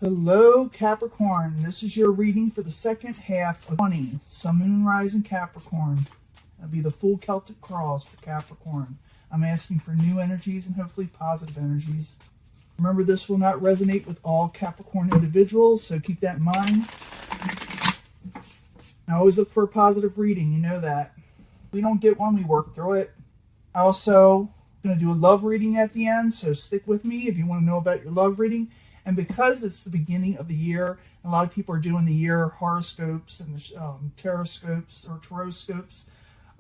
Hello Capricorn, this is your reading for the second half of 20, Sun, Moon, and Rising Capricorn. That'll be the full Celtic cross for Capricorn. I'm asking for new energies and hopefully positive energies. Remember, this will not resonate with all Capricorn individuals, so keep that in mind. I always look for a positive reading, you know that. If we don't get one, we work through it. I also going to do a love reading at the end, so stick with me if you want to know about your love reading. And because it's the beginning of the year, a lot of people are doing the year horoscopes and taroscopes or taroscopes,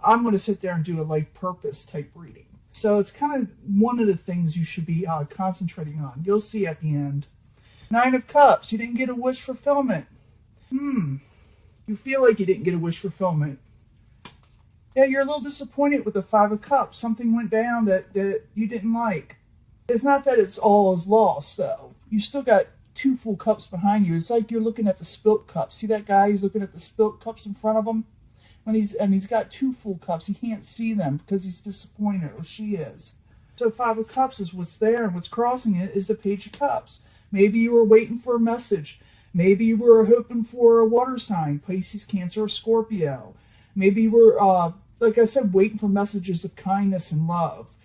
I'm going to sit there and do a life purpose type reading. So it's kind of one of the things you should be concentrating on. You'll see at the end. 9 of Cups, you didn't get a wish fulfillment. You feel like you didn't get a wish fulfillment. Yeah, you're a little disappointed with the 5 of Cups. Something went down that you didn't like. It's not that it's all is lost, though. You still got 2 full cups behind you. It's like you're looking at the spilt cups. See that guy? He's looking at the spilt cups in front of him? He's got 2 full cups. He can't see them because he's disappointed, or she is. So 5 of Cups is what's there, and what's crossing it is the Page of Cups. Maybe you were waiting for a message. Maybe you were hoping for a water sign, Pisces, Cancer, or Scorpio. Maybe you were, like I said, waiting for messages of kindness and love.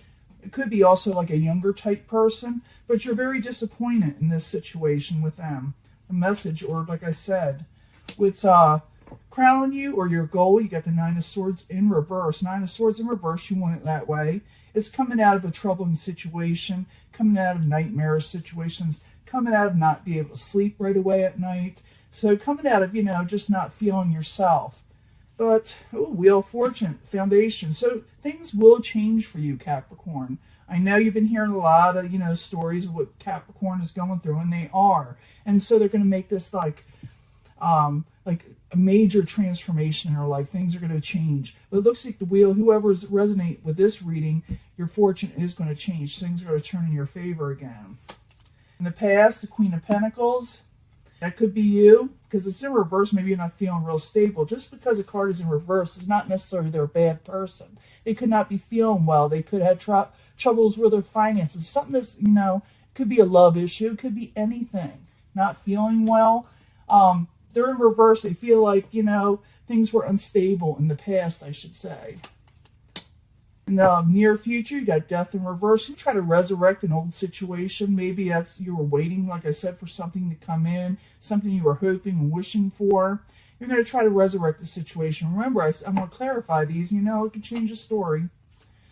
It could be also like a younger type person, but you're very disappointed in this situation with them. The message, or like I said, with crowning you or your goal, you got the 9 of Swords in reverse. 9 of Swords in reverse, you want it that way. It's coming out of a troubling situation, coming out of nightmare situations, coming out of not being able to sleep right away at night. So coming out of, just not feeling yourself. But, Wheel of Fortune, Foundation. So things will change for you, Capricorn. I know you've been hearing a lot of, stories of what Capricorn is going through, and they are. And so they're going to make this like a major transformation in her life. Things are going to change. But it looks like the wheel, whoever's resonate with this reading, your fortune is going to change. Things are going to turn in your favor again. In the past, the Queen of Pentacles. That could be you, because it's in reverse. Maybe you're not feeling real stable. Just because a card is in reverse is not necessarily they're a bad person. They could not be feeling well. They could have troubles with their finances. Something that's, could be a love issue. It could be anything. Not feeling well. They're in reverse. They feel like, things were unstable in the past, I should say. In the near future, you got Death in reverse. You try to resurrect an old situation. Maybe you were waiting, like I said, for something to come in, something you were hoping and wishing for. You're going to try to resurrect the situation. Remember, I'm going to clarify these. It can change the story.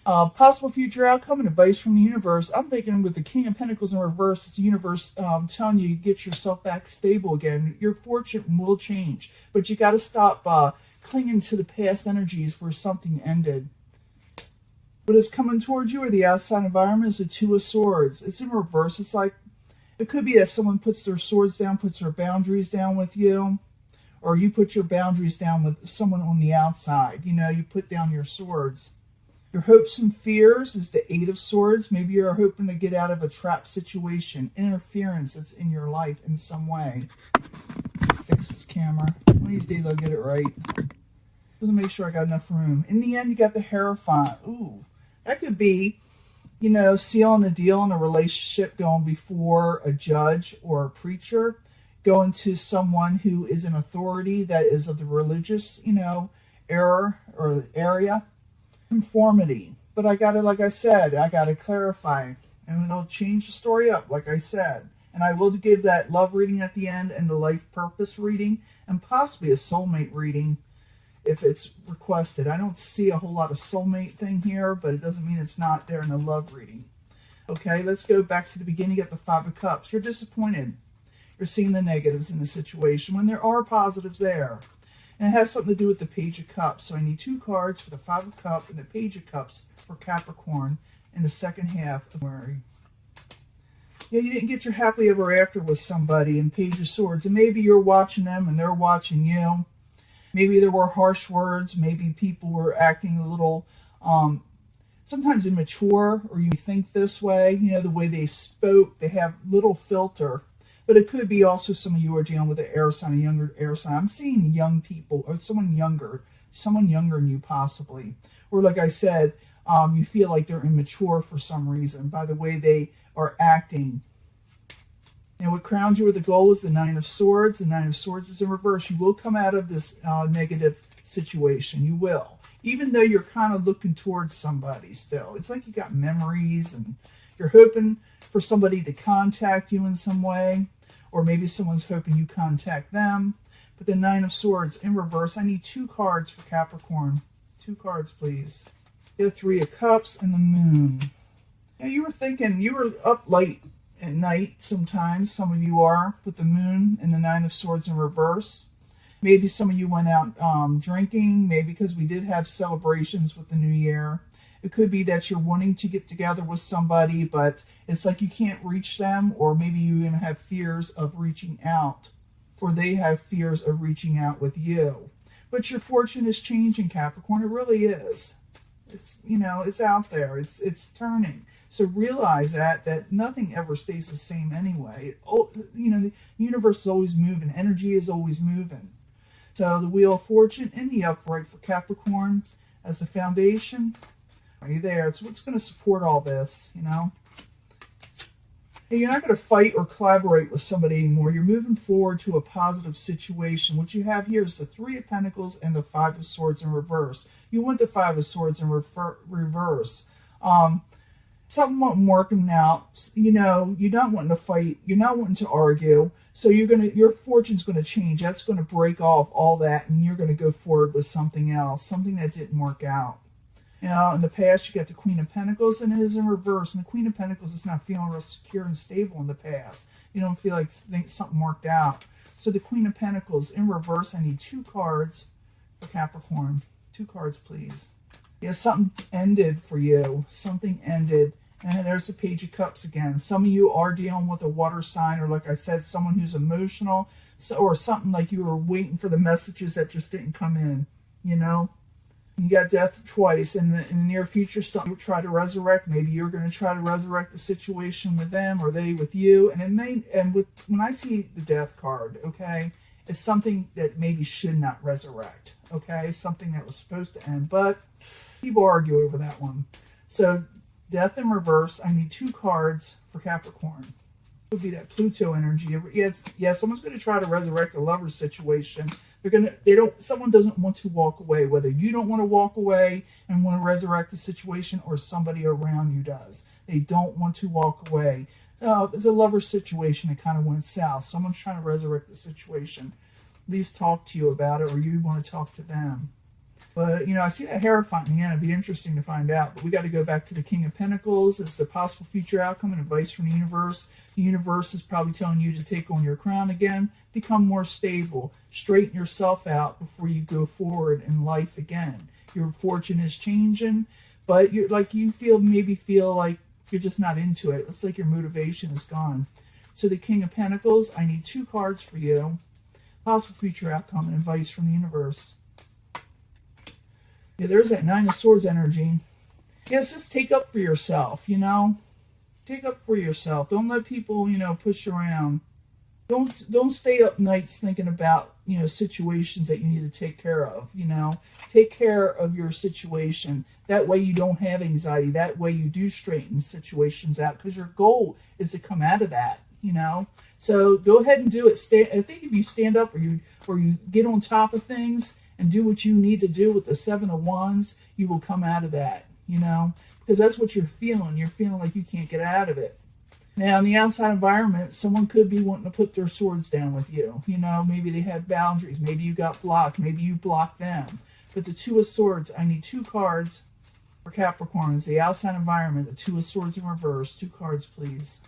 Possible future outcome and advice from the universe. I'm thinking with the King of Pentacles in reverse, it's the universe telling you to get yourself back stable again. Your fortune will change, but you got to stop clinging to the past energies where something ended. What is coming towards you or the outside environment is the 2 of Swords. It's in reverse. It's like, it could be that someone puts their swords down, puts their boundaries down with you, or you put your boundaries down with someone on the outside. You put down your swords. Your hopes and fears is the 8 of Swords. Maybe you're hoping to get out of a trap situation, interference that's in your life in some way. Fix this camera. One of these days I'll get it right. Let me make sure I got enough room. In the end, you got the Hierophant. Ooh. That could be, sealing a deal in a relationship, going before a judge or a preacher, going to someone who is an authority that is of the religious, era or area. Conformity. But I got to clarify. And it'll change the story up, like I said. And I will give that love reading at the end and the life purpose reading and possibly a soulmate reading if it's requested. I don't see a whole lot of soulmate thing here, but it doesn't mean it's not there in the love reading. Okay, let's go back to the beginning at the 5 of Cups. You're disappointed. You're seeing the negatives in the situation when there are positives there. And it has something to do with the Page of Cups. So I need 2 cards for the 5 of Cups and the Page of Cups for Capricorn in the second half of February. Yeah, you didn't get your happily ever after with somebody in Page of Swords. And maybe you're watching them and they're watching you. Maybe there were harsh words. Maybe people were acting a little, sometimes immature, or you think this way. The way they spoke, they have little filter. But it could be also some of you are dealing with an air sign, a younger air sign. I'm seeing young people, or someone younger than you possibly. Or like I said, you feel like they're immature for some reason by the way they are acting And what crowns you with the gold is the Nine of Swords. The Nine of Swords is in reverse. You will come out of this negative situation. You will. Even though you're kind of looking towards somebody still. It's like you got memories and you're hoping for somebody to contact you in some way. Or maybe someone's hoping you contact them. But the Nine of Swords in reverse. I need 2 cards for Capricorn. 2 cards, please. The Three of Cups and the Moon. Now, you were thinking, you were up late at night sometimes. Some of you are, with the Moon and the Nine of Swords in reverse. Maybe some of you went out drinking, maybe because we did have celebrations with the New Year. It could be that you're wanting to get together with somebody, but it's like you can't reach them, or maybe you even have fears of reaching out, or they have fears of reaching out with you. But your fortune is changing, Capricorn. It really is. It's, you know, it's out there. It's turning. So realize that nothing ever stays the same anyway. You know, the universe is always moving. Energy is always moving. So the Wheel of Fortune in the upright for Capricorn as the foundation. Are you there? It's what's going to support all this, you know. And you're not going to fight or collaborate with somebody anymore. You're moving forward to a positive situation. What you have here is the Three of Pentacles and the Five of Swords in reverse. You want the Five of Swords in reverse. Something wasn't working out. You know, you're not wanting to fight. You're not wanting to argue. So your fortune's going to change. That's going to break off all that, and you're going to go forward with something else, something that didn't work out. You know, in the past, you got the Queen of Pentacles, and it is in reverse. And the Queen of Pentacles is not feeling real secure and stable in the past. You don't feel like something worked out. So the Queen of Pentacles in reverse, I need 2 cards for Capricorn. 2 cards, please. Yeah, something ended for you. Something ended. And there's the Page of Cups again. Some of you are dealing with a water sign, or like I said, someone who's emotional, or something like you were waiting for the messages that just didn't come in, you know? You got death twice. In the near future, something will try to resurrect. Maybe you're going to try to resurrect the situation with them, or they with you. When I see the death card, okay, it's something that maybe should not resurrect, okay? Something that was supposed to end, but people argue over that one. So death in reverse. I need 2 cards for Capricorn. It would be that Pluto energy. Yeah, someone's going to try to resurrect a lover situation. Someone doesn't want to walk away, whether you don't want to walk away and want to resurrect the situation, or somebody around you does. They don't want to walk away. It's a lover situation that kind of went south. Someone's trying to resurrect the situation. At least talk to you about it, or you want to talk to them. But, you know, I see that Hierophant in the end. It'd be interesting to find out. But we got to go back to the King of Pentacles. It's a possible future outcome and advice from the universe. The universe is probably telling you to take on your crown again, become more stable, straighten yourself out before you go forward in life again. Your fortune is changing, but you maybe feel like you're just not into it. It's like your motivation is gone. So the King of Pentacles, I need 2 cards for you. Possible future outcome and advice from the universe. Yeah, there's that Nine of Swords energy. Yes, just take up for yourself, you know. Take up for yourself. Don't let people, you know, push you around. Don't stay up nights thinking about, you know, situations that you need to take care of, you know. Take care of your situation. That way you don't have anxiety. That way you do straighten situations out, because your goal is to come out of that, you know. So go ahead and do it. I think if you stand up, or you get on top of things and do what you need to do with the Seven of Wands, you will come out of that, you know, because that's what you're feeling. You're feeling like you can't get out of it. Now, in the outside environment, someone could be wanting to put their swords down with you. You know, maybe they had boundaries. Maybe you got blocked. Maybe you blocked them. But the Two of Swords, I need 2 cards for Capricorn. It's the outside environment. The Two of Swords in reverse. 2 cards, please.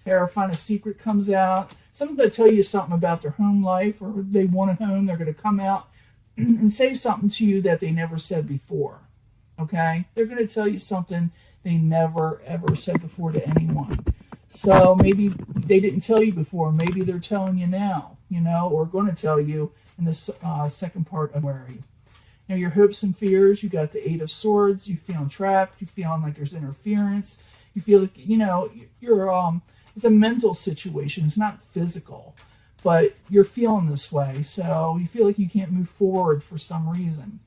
Hierophant, a secret comes out. Someone's going to tell you something about their home life, or they want a home. They're going to come out and say something to you that they never said before. Okay? They're going to tell you something they never, ever said before to anyone. So maybe they didn't tell you before. Maybe they're telling you now, you know, or going to tell you in the second part of February. Now, your hopes and fears, you got the 8 of Swords. You feeling trapped. You feeling like there's interference. You feel like, you know, it's a mental situation. It's not physical, but you're feeling this way. So you feel like you can't move forward for some reason.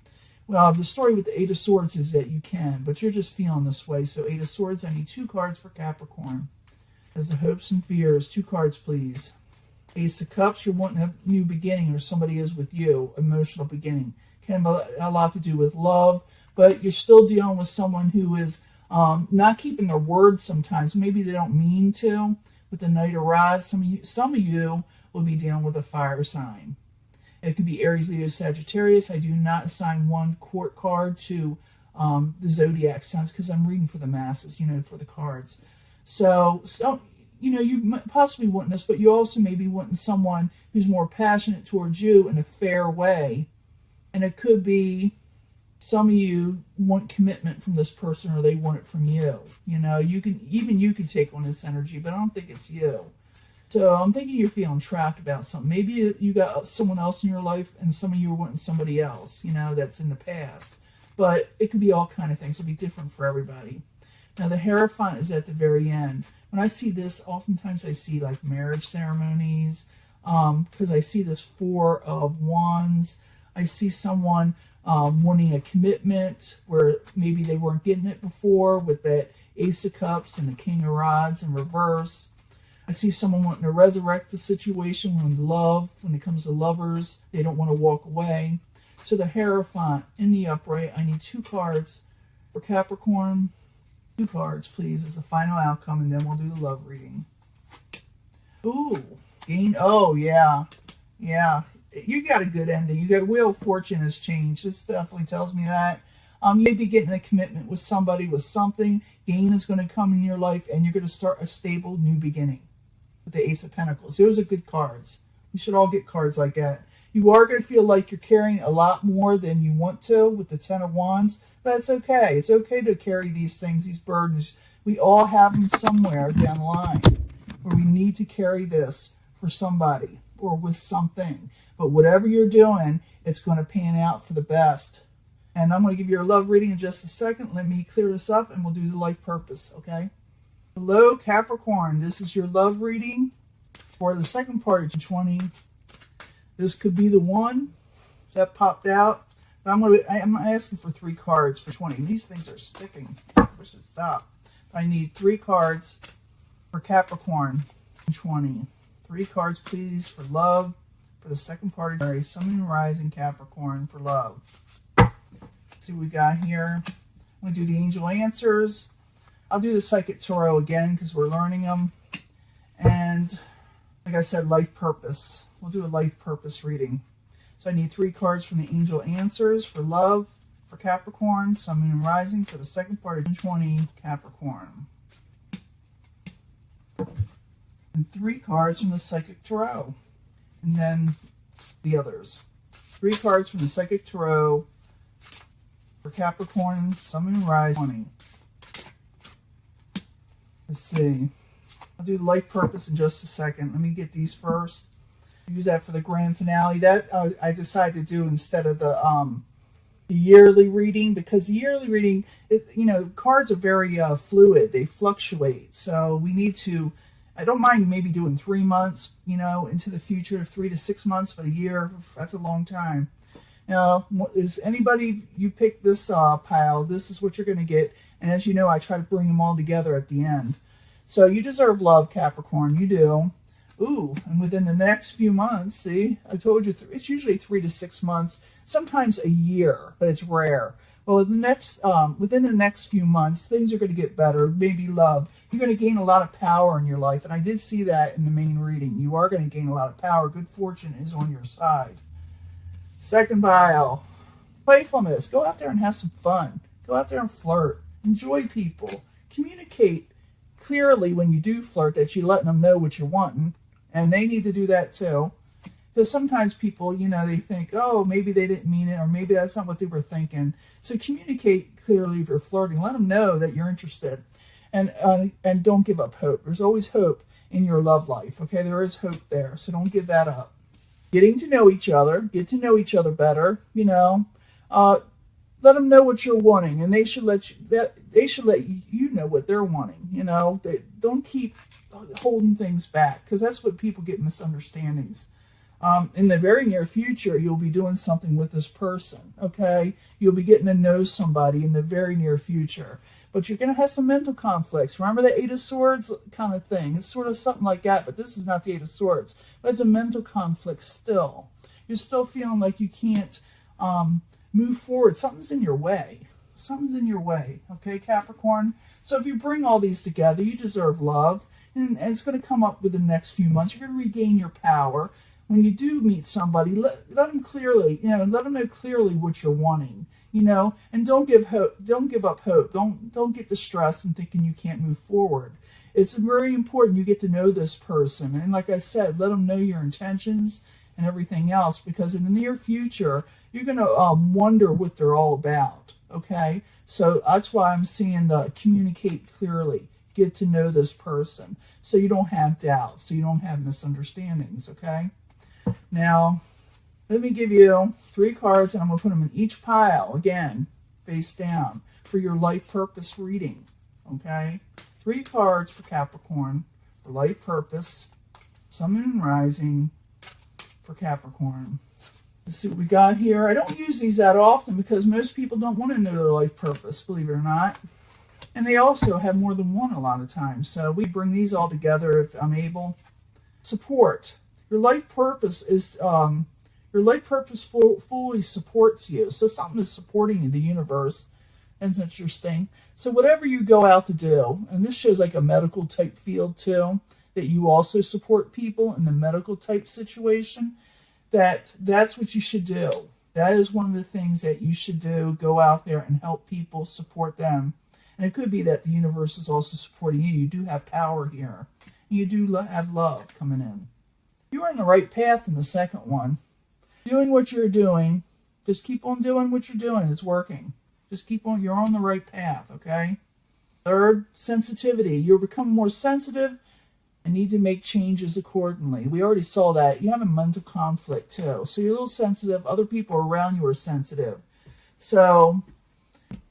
Well, the story with the 8 of Swords is that you can, but you're just feeling this way. So 8 of Swords, I need 2 cards for Capricorn As the hopes and fears. 2 cards, please. Ace of Cups, you're wanting a new beginning, or somebody is with you. Emotional beginning. Can have a lot to do with love, but you're still dealing with someone who is not keeping their word sometimes. Maybe they don't mean to. With the Knight of Rods, some of you will be dealing with a fire sign. It could be Aries, Leo, Sagittarius. I do not assign one court card to the zodiac signs because I'm reading for the masses, for the cards. So you possibly want this, but you also may be wanting someone who's more passionate towards you in a fair way. And it could be some of you want commitment from this person, or they want it from you. You can take on this energy, but I don't think it's you. So I'm thinking you're feeling trapped about something. Maybe you got someone else in your life, and some of you are wanting somebody else, that's in the past. But it could be all kind of things. It'll be different for everybody. Now, the Hierophant is at the very end. When I see this, oftentimes I see like marriage ceremonies, because I see this 4 of Wands. I see someone wanting a commitment where maybe they weren't getting it before, with that Ace of Cups and the King of Rods in reverse. I see someone wanting to resurrect the situation when it comes to lovers. They don't want to walk away. So the Hierophant in the upright, I need 2 cards for Capricorn. 2 cards, please, as the final outcome, and then we'll do the love reading. Ooh, gain. Oh, yeah. Yeah. You got a good ending. You got Wheel of Fortune has changed. This definitely tells me that. You may be getting a commitment with somebody, with something. Gain is going to come in your life, and you're going to start a stable new beginning with the Ace of Pentacles. Those are good cards. We should all get cards like that. You are going to feel like you're carrying a lot more than you want to with the 10 of Wands, but it's okay. It's okay to carry these things, these burdens. We all have them somewhere down the line where we need to carry this for somebody or with something. But whatever you're doing, it's going to pan out for the best. And I'm going to give you a love reading in just a second. Let me clear this up and we'll do the life purpose, okay? Hello, Capricorn. This is your love reading for the second part of 2020. This could be the one that popped out. I'm asking for 3 cards for 20. These things are sticking. I wish to stop. I need 3 cards for Capricorn 20. 3 cards, please, for love for the second part of January. Sun, Moon, Rising, Capricorn for love. Let's see what we got here. I'm going to do the angel answers. I'll do the Psychic Tarot again because we're learning them. And like I said, life purpose. We'll do a life purpose reading. So I need 3 cards from the angel answers for love for Capricorn, Sun, Moon, and Rising for the second part of 2020 Capricorn. And 3 cards from the Psychic Tarot. And then the others. 3 cards from the Psychic Tarot for Capricorn, Sun, Moon, and Rising 20. Let's see. I'll do life purpose in just a second. Let me get these first. Use that for the grand finale. That I decided to do instead of the yearly reading, because the yearly reading, cards are very fluid. They fluctuate. So we need to, I don't mind maybe doing 3 months, into the future, 3 to 6 months, but a year, that's a long time. Now, is anybody, you pick this pile, this is what you're going to get. And as you know, I try to bring them all together at the end. So you deserve love, Capricorn. You do. Ooh, and within the next few months, see, I told you, it's usually 3 to 6 months, sometimes a year, but it's rare. Well, within the next few months, things are going to get better, maybe love. You're going to gain a lot of power in your life, and I did see that in the main reading. You are going to gain a lot of power. Good fortune is on your side. Second pile, playfulness. Go out there and have some fun. Go out there and flirt. Enjoy people. Communicate clearly when you do flirt that you're letting them know what you're wanting. And they need to do that too. Because sometimes people, they think, oh, maybe they didn't mean it, or maybe that's not what they were thinking. So communicate clearly if you're flirting. Let them know that you're interested. And don't give up hope. There's always hope in your love life. Okay, there is hope there. So don't give that up. Getting to know each other. Get to know each other better. Let them know what you're wanting, and they should let you know what they're wanting. They don't keep holding things back, because that's what people get misunderstandings. In the very near future, you'll be doing something with this person. Okay, you'll be getting to know somebody in the very near future. but you're going to have some mental conflicts. Remember the Eight of Swords kind of thing? It's sort of something like that, but this is not the Eight of Swords. But it's a mental conflict still. You're still feeling like you can't move forward. Something's in your way. Something's in your way, okay, Capricorn? So if you bring all these together, you deserve love, and it's going to come up with the next few months. You're going to regain your power. When you do meet somebody, let them clearly, let them know clearly what you're wanting, and don't give up hope. Don't get distressed and thinking you can't move forward. It's very important you get to know this person, and like I said, let them know your intentions and everything else, because in the near future, you're going to wonder what they're all about, okay? So that's why I'm seeing the communicate clearly, get to know this person, so you don't have doubts, so you don't have misunderstandings, okay? Now, let me give you 3 cards, and I'm going to put them in each pile, again, face down, for your life purpose reading, okay? 3 cards for Capricorn, for life purpose, Sun, Moon, and Rising for Capricorn. Let's see what we got here. I don't use these that often because most people don't want to know their life purpose, believe it or not. And they also have more than one a lot of times. So we bring these all together if I'm able. Support. Your life purpose is fully supports you. So something is supporting you, the universe. That's interesting. So whatever you go out to do, and this shows like a medical type field too, that you also support people in the medical type situation, that's what you should do. That is one of the things that you should do. Go out there and help people, support them. And it could be that the universe is also supporting you. You do have power here. You do have love coming in. You are on the right path in the second one. Doing what you're doing. Just keep on doing what you're doing. It's working. Just keep on. You're on the right path, okay? Third, sensitivity. You're becoming more sensitive and need to make changes accordingly. We already saw that. You have a mental conflict too. So you're a little sensitive. Other people around you are sensitive. So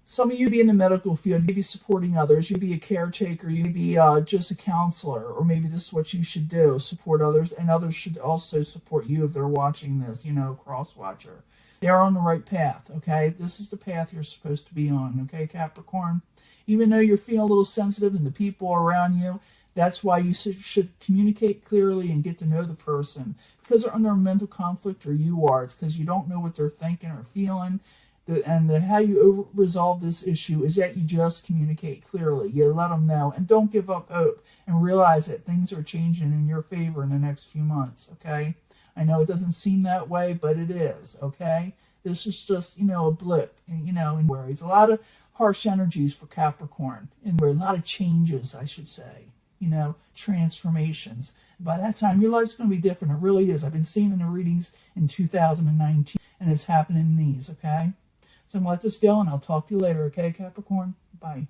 some of you be in the medical field, maybe supporting others. You'd be a caretaker. You'd be just a counselor. Or maybe this is what you should do. Support others. And others should also support you if they're watching this, cross-watcher. They're on the right path, okay? This is the path you're supposed to be on, okay, Capricorn? Even though you're feeling a little sensitive and the people around you, that's why you should communicate clearly and get to know the person. Because they're under a mental conflict, or you are. It's because you don't know what they're thinking or feeling. How you resolve this issue is that you just communicate clearly. You let them know. And don't give up hope. And realize that things are changing in your favor in the next few months, okay? I know it doesn't seem that way, but it is, okay? This is just, a blip, and where it's a lot of harsh energies for Capricorn. And where a lot of changes, I should say. Transformations. By that time, your life's going to be different. It really is. I've been seeing in the readings in 2019, and it's happening in these, okay? So I'm going to let this go, and I'll talk to you later, okay, Capricorn? Bye.